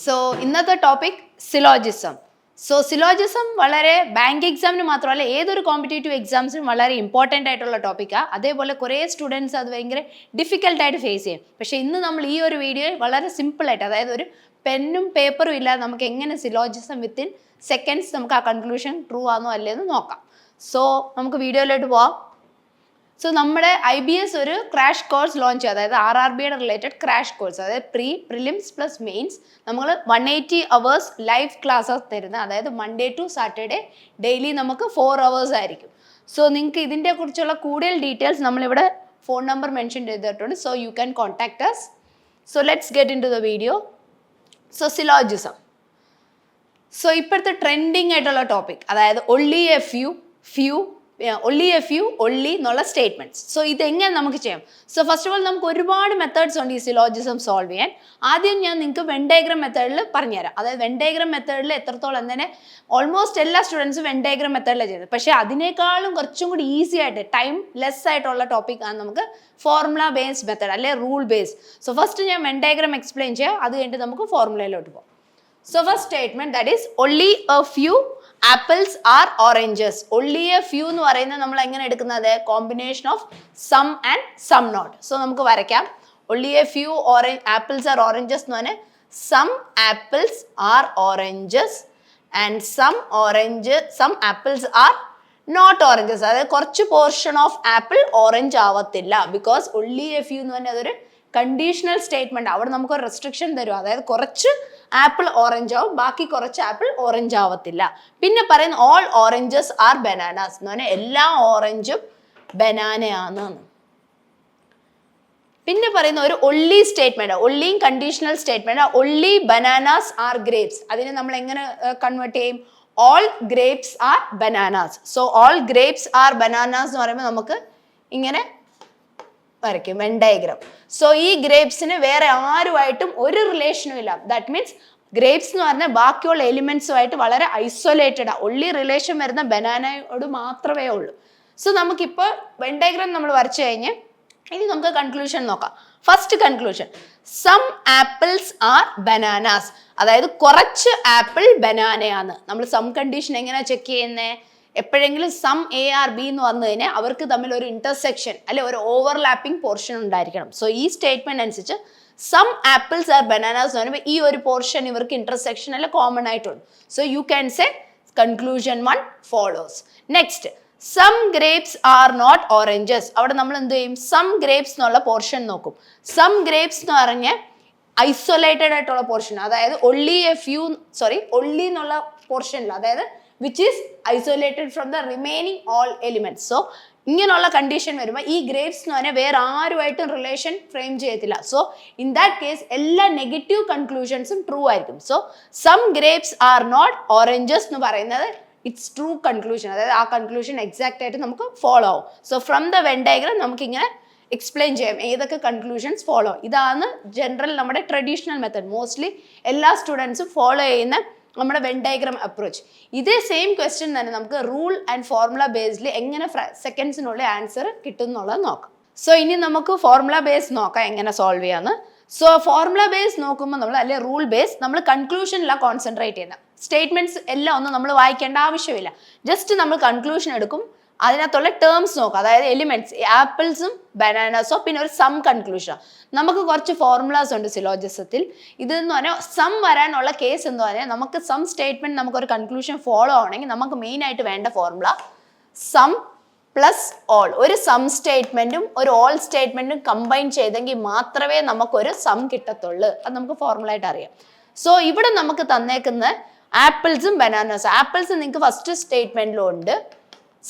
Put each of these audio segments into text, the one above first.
So ഇന്നത്തെ topic syllogism. Syllogism വളരെ bank എക്സാമിന് മാത്രമല്ല ഏതൊരു കോമ്പറ്റേറ്റീവ് എക്സാംസിനും വളരെ ഇമ്പോർട്ടൻ്റ് ആയിട്ടുള്ള ടോപ്പിക്കാണ്. അതേപോലെ കുറേ സ്റ്റുഡൻസ് അത് ഭയങ്കര ഡിഫിക്കൽട്ടായിട്ട് ഫേസ് ചെയ്യും. പക്ഷേ ഇന്ന് നമ്മൾ ഈ ഒരു വീഡിയോയിൽ വളരെ സിമ്പിളായിട്ട്, അതായത് ഒരു പെന്നും പേപ്പറും ഇല്ലാതെ നമുക്ക് എങ്ങനെ സിലോജിസം വിത്തിൻ സെക്കൻഡ്സ് നമുക്ക് ആ കൺക്ലൂഷൻ ട്രൂ ആണോ അല്ലേന്ന് നോക്കാം. നമുക്ക് വീഡിയോയിലോട്ട് പോവാം. നമ്മുടെ IBS ഒരു ക്രാഷ് കോഴ്സ് ലോഞ്ച് ചെയ്യും, അതായത് RRBയുടെ റിലേറ്റഡ് ക്രാഷ് കോഴ്സ്, അതായത് പ്രിലിംസ് പ്ലസ് മെയിൻസ്. നമ്മൾ 180 hours ലൈവ് ക്ലാസ്സസ് തരുന്നത്, അതായത് മൺഡേ ടു സാറ്റർഡേ ഡെയിലി നമുക്ക് 4 hours ആയിരിക്കും. നിങ്ങൾക്ക് ഇതിൻ്റെ കുറിച്ചുള്ള കൂടുതൽ ഡീറ്റെയിൽസ് നമ്മളിവിടെ ഫോൺ നമ്പർ മെൻഷൻ ചെയ്തിട്ടുണ്ട്. You can contact us. Let's get in to the video. Syllogism ഇപ്പോഴത്തെ ട്രെൻഡിങ് ആയിട്ടുള്ള ടോപ്പിക്, അതായത് only a few എന്നുള്ള സ്റ്റേറ്റ്മെന്റ്സ്. ഇതെങ്ങനെ നമുക്ക് ചെയ്യാം? ഫസ്റ്റ് ഓഫ് ഓൾ നമുക്ക് ഒരുപാട് മെത്തേഡ്സ് ഉണ്ട് ഈ സിലോജിസം സോൾവ് ചെയ്യാൻ. ആദ്യം ഞാൻ നിങ്ങൾക്ക് വെൻ ഡയഗ്രം മെത്തേഡിൽ പറഞ്ഞുതരാം. അതായത് വെൻ ഡയഗ്രം മെത്തേഡിൽ എത്രത്തോളം തന്നെ ഓൾമോസ്റ്റ് എല്ലാ സ്റ്റുഡൻസും വെൻ ഡയഗ്രം മെത്തേഡിലാണ് ചെയ്യുന്നത്. പക്ഷേ അതിനേക്കാളും കുറച്ചും കൂടി ഈസി ആയിട്ട് ടൈം ലെസ് ആയിട്ടുള്ള ടോപ്പിക് ആണ് നമുക്ക് ഫോർമുല ബേസ്ഡ് മെത്തേഡ് അല്ലെ റൂൾ ബേസ്ഡ്. ഫസ്റ്റ് ഞാൻ വെൻ ഡയഗ്രം എക്സ്പ്ലെയിൻ ചെയ്യാം, അത് കഴിഞ്ഞിട്ട് നമുക്ക് ഫോർമുലയിലോട്ട് പോകാം. First statement, that is only a few apples are oranges. only a few എന്ന് പറയുന്നത് നമ്മൾ എങ്ങനെ എടുക്കുന്നത്? Combination of some and some not. നമുക്ക് വരയ്ക്കാം. only a few apples are oranges എന്ന് പറഞ്ഞാൽ some apples are oranges and some apples are not oranges. അതായത് കുറച്ച് പോർഷൻ ഓഫ് ആപ്പിൾ ഓറഞ്ച് ആവത്തില്ല. ബിക്കോസ് only a few എന്ന് പറഞ്ഞാൽ അതൊരു കണ്ടീഷണൽ സ്റ്റേറ്റ്മെന്റ്. അവിടെ നമുക്ക് ഒരു റെസ്ട്രിക്ഷൻ തരും, അതായത് കുറച്ച് ആപ്പിൾ ഓറഞ്ച് ആവും, ബാക്കി കുറച്ച് ആപ്പിൾ ഓറഞ്ച് ആവത്തില്ല. പിന്നെ പറയുന്ന ഓൾ ഓറഞ്ചസ് ആർ ബനാനാസ് എന്ന് പറഞ്ഞാൽ എല്ലാ ഓറഞ്ചും ബനാനയാണ്. പിന്നെ പറയുന്ന ഒരു ഒള്ളി സ്റ്റേറ്റ്മെന്റ്, ഒള്ളിയും conditional statement. Only bananas are grapes. അതിനെ നമ്മൾ എങ്ങനെ കൺവേർട്ട് ചെയ്യും? All grapes are bananas. All grapes are bananas എന്ന് പറയുമ്പോൾ നമുക്ക് ഇങ്ങനെ വരയ്ക്കും വെൻ ഡയഗ്രാം. ഈ ഗ്രേപ്സിന് വേറെ ആരുമായിട്ടും ഒരു റിലേഷനും ഇല്ല. ദാറ്റ് മീൻസ് ഗ്രേപ്സ് എന്ന് പറഞ്ഞാൽ ബാക്കിയുള്ള എലിമെന്റ്സുമായിട്ട് വളരെ ഐസൊലേറ്റഡ് ആണ്. ഒള്ളി റിലേഷൻ വരുന്ന ബനാനയോട് മാത്രമേ ഉള്ളൂ. നമുക്കിപ്പോൾ വെൻ ഡയഗ്രാം നമ്മൾ വരച്ചു കഴിഞ്ഞ് ഇനി നമുക്ക് കൺക്ലൂഷൻ നോക്കാം. First conclusion, some apples are bananas. അതായത് കുറച്ച് ആപ്പിൾ ബനാനയാണ്. നമ്മൾ സം കണ്ടീഷൻ എങ്ങനെയാണ് ചെക്ക് ചെയ്യുന്നത്? എപ്പോഴെങ്കിലും സം AR-B എന്ന് വന്നു കഴിഞ്ഞാൽ അവർക്ക് തമ്മിൽ ഒരു ഇന്റർസെക്ഷൻ അല്ലെ ഒരു ഓവർലാപ്പിംഗ് പോർഷൻ ഉണ്ടായിരിക്കണം. ഈ സ്റ്റേറ്റ്മെന്റ് അനുസരിച്ച് സം ആപ്പിൾസ് ആർ ബനാനാസ് എന്ന് പറയുമ്പോൾ ഈ ഒരു പോർഷൻ ഇവർക്ക് ഇന്റർസെക്ഷൻ അല്ലെ കോമൺ ആയിട്ടുണ്ട്. You can say conclusion 1 follows. Next, some grapes are not oranges. അവിടെ നമ്മൾ എന്ത് ചെയ്യും? സം ഗ്രേപ്സ് എന്നുള്ള പോർഷൻ നോക്കും. സം ഗ്രേപ്സ് എന്ന് പറഞ്ഞാൽ ഐസൊലേറ്റഡ് ആയിട്ടുള്ള പോർഷൻ, അതായത് only എന്നുള്ള പോർഷനിൽ, അതായത് which is isolated from the remaining all elements. ഇങ്ങനെയുള്ള കണ്ടീഷൻ വരുമ്പോൾ ഈ ഗ്രേപ്സ് എന്ന് പറഞ്ഞാൽ വേറെ ആരുമായിട്ടും റിലേഷൻ ഫ്രെയിം ചെയ്യത്തില്ല. ഇൻ ദാറ്റ് കേസ് എല്ലാ നെഗറ്റീവ് കൺക്ലൂഷൻസും ട്രൂ ആയിരിക്കും. Some grapes are not oranges എന്ന് പറയുന്നത് ഇറ്റ്സ് ട്രൂ കൺക്ലൂഷൻ, അതായത് ആ കൺക്ലൂഷൻ എക്സാക്റ്റ് ആയിട്ട് നമുക്ക് ഫോളോ ആവും. ഫ്രം ദ വെൻ ഡയഗ്രാം നമുക്ക് ഇങ്ങനെ എക്സ്പ്ലെയിൻ ചെയ്യാം ഏതൊക്കെ കൺക്ലൂഷൻസ് ഫോളോ. ഇതാണ് ജനറൽ നമ്മുടെ ട്രഡീഷണൽ മെത്തേഡ്. മോസ്റ്റ്ലി എല്ലാ സ്റ്റുഡൻസും ഫോളോ ചെയ്യുന്ന നമ്മുടെ വെൻ ഡയഗ്രാം അപ്രോച്ച്. ഇതേ സെയിം ക്വസ്റ്റ്യൻ തന്നെ നമുക്ക് റൂൾ ആൻഡ് ഫോർമുല ബേസ്ഡിൽ എങ്ങനെ സെക്കൻഡ്സിനുള്ളിൽ ആൻസർ കിട്ടും എന്നുള്ളത് നോക്കാം. ഇനി നമുക്ക് ഫോർമുല ബേസ് നോക്കാം എങ്ങനെ സോൾവ് ചെയ്യാന്ന്. ഫോർമുല ബേസ് നോക്കുമ്പോൾ നമ്മൾ അല്ലെ റൂൾ ബേസ് നമ്മൾ കൺക്ലൂഷനിലാണ് കോൺസെൻട്രേറ്റ് ചെയ്യുന്നത്. സ്റ്റേറ്റ്മെന്റ്സ് എല്ലാം ഒന്നും നമ്മൾ വായിക്കേണ്ട ആവശ്യമില്ല. ജസ്റ്റ് നമ്മൾ കൺക്ലൂഷൻ എടുക്കും, അതിനകത്തുള്ള ടേംസ് നോക്കാം, അതായത് എലിമെന്റ്സ് ആപ്പിൾസും ബനാനാസോ, പിന്നെ ഒരു സം കൺക്ലൂഷൻ. നമുക്ക് കുറച്ച് ഫോർമുലാസ് ഉണ്ട് സിലോജിസത്തിൽ. ഇതെന്ന് പറഞ്ഞാൽ സം വരാനുള്ള കേസ് എന്ന് പറഞ്ഞാൽ നമുക്ക് സം സ്റ്റേറ്റ്മെന്റ് നമുക്കൊരു കൺക്ലൂഷൻ ഫോളോ ആവണമെങ്കിൽ നമുക്ക് മെയിൻ ആയിട്ട് വേണ്ട ഫോർമുല സം പ്ലസ് ഓൾ. ഒരു സം സ്റ്റേറ്റ്മെന്റും ഒരു ഓൾ സ്റ്റേറ്റ്മെന്റും കമ്പൈൻ ചെയ്തെങ്കിൽ മാത്രമേ നമുക്കൊരു സം കിട്ടത്തുള്ളൂ. അത് നമുക്ക് ഫോർമുല ആയിട്ട് അറിയാം. ഇവിടെ നമുക്ക് തന്നേക്കുന്ന ആപ്പിൾസും ബനാനാസും. ആപ്പിൾസ് നിങ്ങൾക്ക് ഫസ്റ്റ് സ്റ്റേറ്റ്മെന്റിലും ഉണ്ട്,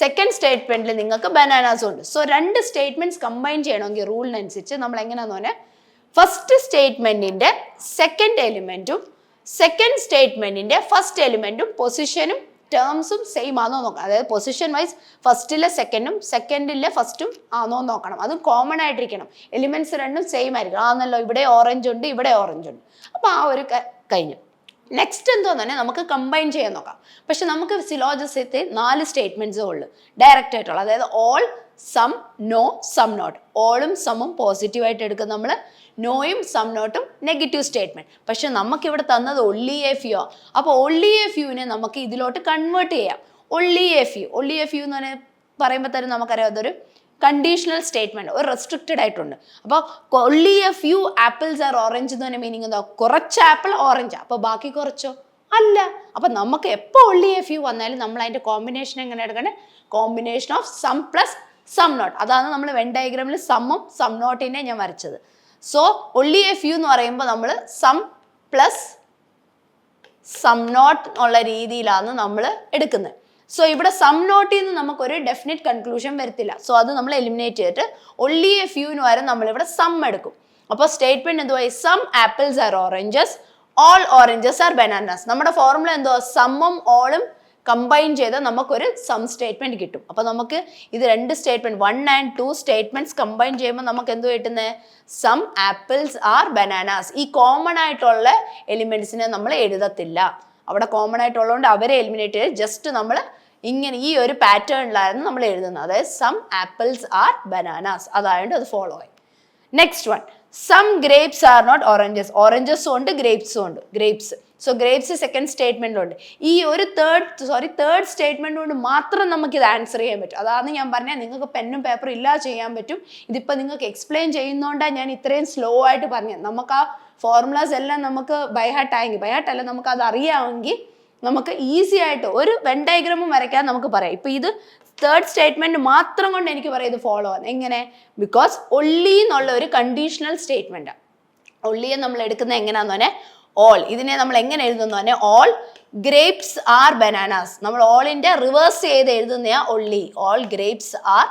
സെക്കൻഡ് സ്റ്റേറ്റ്മെന്റിൽ നിങ്ങൾക്ക് ബനാനാസും ഉണ്ട്. രണ്ട് സ്റ്റേറ്റ്മെന്റ്സ് കമ്പൈൻ ചെയ്യണമെങ്കിൽ റൂളിനനുസരിച്ച് നമ്മൾ എങ്ങനെയാന്ന് പറഞ്ഞാൽ ഫസ്റ്റ് സ്റ്റേറ്റ്മെന്റിന്റെ സെക്കൻഡ് എലിമെന്റും സെക്കൻഡ് സ്റ്റേറ്റ്മെന്റിന്റെ ഫസ്റ്റ് എലിമെന്റും പൊസിഷനും ടേംസും സെയിം ആണോ നോക്കണം. അതായത് പൊസിഷൻ വൈസ് ഫസ്റ്റിലെ സെക്കൻഡും സെക്കൻഡിലെ ഫസ്റ്റും ആണോ നോക്കണം. അതും കോമൺ ആയിട്ടിരിക്കണം. എലിമെന്റ്സ് രണ്ടും സെയിം ആയിരിക്കണം. ആണല്ലോ, ഇവിടെ ഓറഞ്ച് ഉണ്ട്, ഇവിടെ ഓറഞ്ച് ഉണ്ട്. അപ്പോൾ ആ ഒരു കഴിഞ്ഞു. നെക്സ്റ്റ് എന്തോന്ന് തന്നെ നമുക്ക് കമ്പൈൻ ചെയ്യാൻ നോക്കാം. പക്ഷെ നമുക്ക് സിലോജിസത്തിൽ 4 സ്റ്റേറ്റ്മെന്റ്സേ ഉള്ളൂ ഡയറക്റ്റ് ആയിട്ടുള്ള, അതായത് all some no some not. ഓളും സമ്മും പോസിറ്റീവായിട്ട് എടുക്കും നമ്മൾ, നോയും സം നോട്ടും നെഗറ്റീവ് സ്റ്റേറ്റ്മെന്റ്. പക്ഷെ നമുക്കിവിടെ തന്നത് ഒൺലി എ ഫ്യൂ ആ. അപ്പോൾ ഒൺലി എ ഫ്യൂവിനെ നമുക്ക് ഇതിലോട്ട് കൺവേർട്ട് ചെയ്യാം. ഒൺലി എ ഫ്യൂ എന്ന് പറഞ്ഞാൽ പറയുമ്പോൾ തന്നെ നമുക്കറിയാം അതൊരു കണ്ടീഷണൽ സ്റ്റേറ്റ്മെന്റ്, ഒരു റെസ്ട്രിക്റ്റഡ് ആയിട്ടുണ്ട്. അപ്പോൾ only a few apples are orange എന്ന് പറഞ്ഞ മീനിങ് എന്താ? കുറച്ച് ആപ്പിൾ ഓറഞ്ച്. അപ്പോൾ ബാക്കി കുറച്ചോ? അല്ല. അപ്പം നമുക്ക് എപ്പോൾ ഒൺലി എ ഫ്യൂ വന്നാലും നമ്മൾ അതിൻ്റെ കോമ്പിനേഷൻ എങ്ങനെ എടുക്കണേ? Combination of some plus some not. അതാണ് നമ്മൾ വെൻ ഡയഗ്രാമിൽ സമ്മും സം നോട്ടിനെ ഞാൻ വരച്ചത്. സോ ഒൺലി എ ഫ്യൂ എന്ന് പറയുമ്പോൾ നമ്മൾ സം പ്ലസ് സം നോട്ട് ഉള്ള രീതിയിലാണ് നമ്മൾ എടുക്കുന്നത്. സോ ഇവിടെ സം നോട്ടിൽ നിന്ന് നമുക്കൊരു ഡെഫിനിറ്റ് കൺക്ലൂഷൻ വരത്തില്ല. സോ അത് നമ്മൾ എലിമിനേറ്റ് ചെയ്തിട്ട് ഒൺലി എ ഫ്യൂവിന് വരെ നമ്മളിവിടെ സം എടുക്കും. അപ്പോൾ സ്റ്റേറ്റ്മെന്റ് എന്തുവായി? Some apples are oranges, all oranges are bananas. നമ്മുടെ ഫോർമുല എന്തുവാ? സമ്മും ഓളും കമ്പൈൻ ചെയ്ത് നമുക്കൊരു സം സ്റ്റേറ്റ്മെന്റ് കിട്ടും. അപ്പോൾ നമുക്ക് ഇത് രണ്ട് സ്റ്റേറ്റ്മെന്റ് 1 and 2 സ്റ്റേറ്റ്മെന്റ്സ് കമ്പൈൻ ചെയ്യുമ്പോൾ നമുക്ക് എന്ത് കിട്ടുന്നത്? Some apples are bananas. ഈ കോമൺ ആയിട്ടുള്ള എലിമെന്റ്സിനെ നമ്മൾ എഴുതത്തില്ല. അവിടെ കോമൺ ആയിട്ടുള്ളതുകൊണ്ട് അവരെ എലിമിനേറ്റ് ചെയ്ത് ജസ്റ്റ് നമ്മൾ ഇങ്ങനെ ഈ ഒരു പാറ്റേണിലായിരുന്നു നമ്മൾ എഴുതുന്നത്. അതായത് സം ആപ്പിൾസ് ആർ ബനാനാസ്. അതായത് അത് ഫോളോ ആയി. Next one, some grapes are not oranges. ഓറഞ്ചസും ഉണ്ട് ഗ്രേപ്സും ഉണ്ട്. ഗ്രേപ്സ്. സോ ഗ്രേപ്സ് സെക്കൻഡ് സ്റ്റേറ്റ്മെന്റിലുണ്ട്. ഈ ഒരു തേർഡ് സ്റ്റേറ്റ്മെന്റ് കൊണ്ട് മാത്രം നമുക്ക് ഇത് ആൻസർ ചെയ്യാൻ പറ്റും. അതാണ് ഞാൻ പറഞ്ഞത്, നിങ്ങൾക്ക് പെന്നും പേപ്പറും ഇല്ലാതെ ചെയ്യാൻ പറ്റും. ഇതിപ്പോൾ നിങ്ങൾക്ക് എക്സ്പ്ലെയിൻ ചെയ്യുന്നതുകൊണ്ടാണ് ഞാൻ ഇത്രയും സ്ലോ ആയിട്ട് പറഞ്ഞത്. നമുക്ക് ആ ഫോർമുലാസ് എല്ലാം നമുക്ക് ബൈഹാർട്ടായെങ്കിൽ, ബൈഹാർട്ടല്ല, നമുക്ക് അത് അറിയാമെങ്കിൽ നമുക്ക് ഈസി ആയിട്ട് ഒരു വെൻ ഡയഗ്രാമും വരയ്ക്കാൻ നമുക്ക് പറയാം. ഇപ്പം ഇത് തേർഡ് സ്റ്റേറ്റ്മെന്റ് മാത്രം കൊണ്ട് എനിക്ക് പറയാം ഇത് ഫോളോ ആണ്. എങ്ങനെ? ബിക്കോസ് ഒള്ളി എന്നുള്ള ഒരു കണ്ടീഷണൽ സ്റ്റേറ്റ്മെന്റ്. ഒള്ളിയെ നമ്മൾ എടുക്കുന്നത് എങ്ങനെയാന്ന് പറഞ്ഞാൽ ഓൾ. ഇതിനെ നമ്മൾ എങ്ങനെ എഴുതുന്നു പറഞ്ഞാൽ ഓൾ ഗ്രേപ്സ് ആർ ബനാനാസ്. നമ്മൾ ഓളിന്റെ റിവേഴ്സ് ചെയ്ത് എഴുതുന്ന only. All grapes are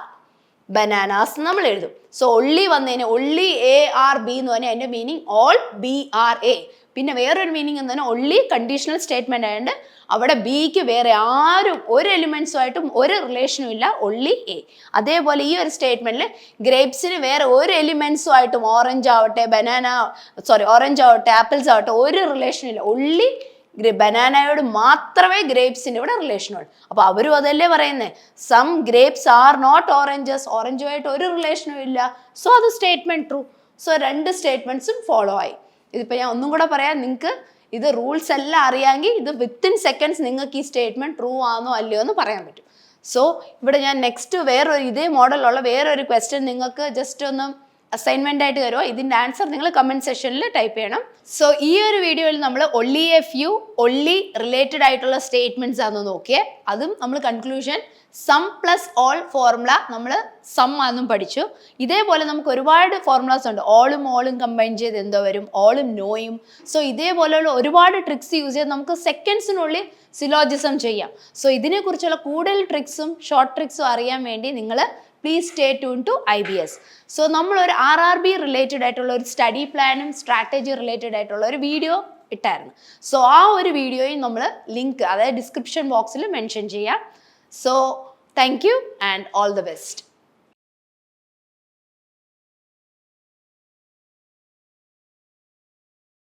bananas നമ്മൾ എഴുതും. സോ ഒള്ളി വന്നതിന് ഒള്ളി എ ആർ ബി എന്ന് പറഞ്ഞാൽ അതിന്റെ meaning all B are A. പിന്നെ വേറൊരു മീനിങ് എന്ന് പറഞ്ഞാൽ ഒള്ളി കണ്ടീഷണൽ സ്റ്റേറ്റ്മെന്റ് ആയതുകൊണ്ട് അവിടെ ബിക്ക് വേറെ ആരും ഒരു എലിമെന്റ്സുമായിട്ടും ഒരു റിലേഷനും ഇല്ല, ഒള്ളി എ. അതേപോലെ ഈ ഒരു സ്റ്റേറ്റ്മെന്റിൽ ഗ്രേപ്സിന് വേറെ ഒരു എലിമെന്റ്സും ആയിട്ടും ഓറഞ്ച് ആവട്ടെ ഓറഞ്ച് ആവട്ടെ ആപ്പിൾസ് ആവട്ടെ ഒരു റിലേഷനും ഇല്ല. ഒള്ളി ബനാനയോട് മാത്രമേ ഗ്രേപ്സിന് ഇവിടെ റിലേഷൻ ഉള്ളൂ. അപ്പോൾ അവരും അതല്ലേ പറയുന്നത്, some grapes are not oranges. ഓറഞ്ചുമായിട്ട് ഒരു റിലേഷനും ഇല്ല. സോ അത് സ്റ്റേറ്റ്മെന്റ് ട്രൂ. സോ രണ്ട് സ്റ്റേറ്റ്മെന്റ്സും ഫോളോ ആയി. ഇതിപ്പോൾ ഞാൻ ഒന്നും കൂടെ പറയാം, നിങ്ങൾക്ക് ഇത് റൂൾസ് എല്ലാം അറിയാമെങ്കിൽ ഇത് വിത്തിൻ സെക്കൻഡ്സ് നിങ്ങൾക്ക് ഈ സ്റ്റേറ്റ്മെന്റ് ട്രൂ ആണോ അല്ലയോ എന്ന് പറയാൻ പറ്റും. സോ ഇവിടെ ഞാൻ നെക്സ്റ്റ് വേറൊരു ഇതേ മോഡലുള്ള വേറൊരു ക്വസ്റ്റ്യൻ നിങ്ങൾക്ക് ജസ്റ്റ് ഒന്ന് അസൈൻമെന്റ് ആയിട്ട് തരുമോ? ഇതിൻ്റെ ആൻസർ നിങ്ങൾ കമന്റ് സെക്ഷനിൽ ടൈപ്പ് ചെയ്യണം. സോ ഈ ഒരു വീഡിയോയിൽ നമ്മൾ only a few only related ആയിട്ടുള്ള സ്റ്റേറ്റ്മെന്റ്സ് ആണ് നോക്കിയത്. അതും നമ്മൾ conclusion some plus all formula നമ്മൾ സം ആണെന്നും പഠിച്ചു. ഇതേപോലെ നമുക്ക് ഒരുപാട് ഫോർമുലാസ് ഉണ്ട്. ഓളും കമ്പൈൻ ചെയ്ത് എന്തോ വരും, ഓളും നോയും. സോ ഇതേപോലെയുള്ള ഒരുപാട് ട്രിക്സ് യൂസ് ചെയ്ത് നമുക്ക് സെക്കൻഡ്സിനുള്ളിൽ സിലോജിസം ചെയ്യാം. സോ ഇതിനെക്കുറിച്ചുള്ള കൂടുതൽ ട്രിക്സും ഷോർട്ട് ട്രിക്സും അറിയാൻ വേണ്ടി നിങ്ങൾ please stay tune to IBS. So നമ്മളൊരു RRB റിലേറ്റഡ് ആയിട്ടുള്ള ഒരു സ്റ്റഡി പ്ലാനും സ്ട്രാറ്റജി റിലേറ്റഡ് ആയിട്ടുള്ള ഒരു വീഡിയോ ഇട്ടായിരുന്നു. സോ ആ ഒരു വീഡിയോയും നമ്മൾ ലിങ്ക് അതായത് ഡിസ്ക്രിപ്ഷൻ ബോക്സിൽ മെൻഷൻ ചെയ്യാം. So thank you and all the best.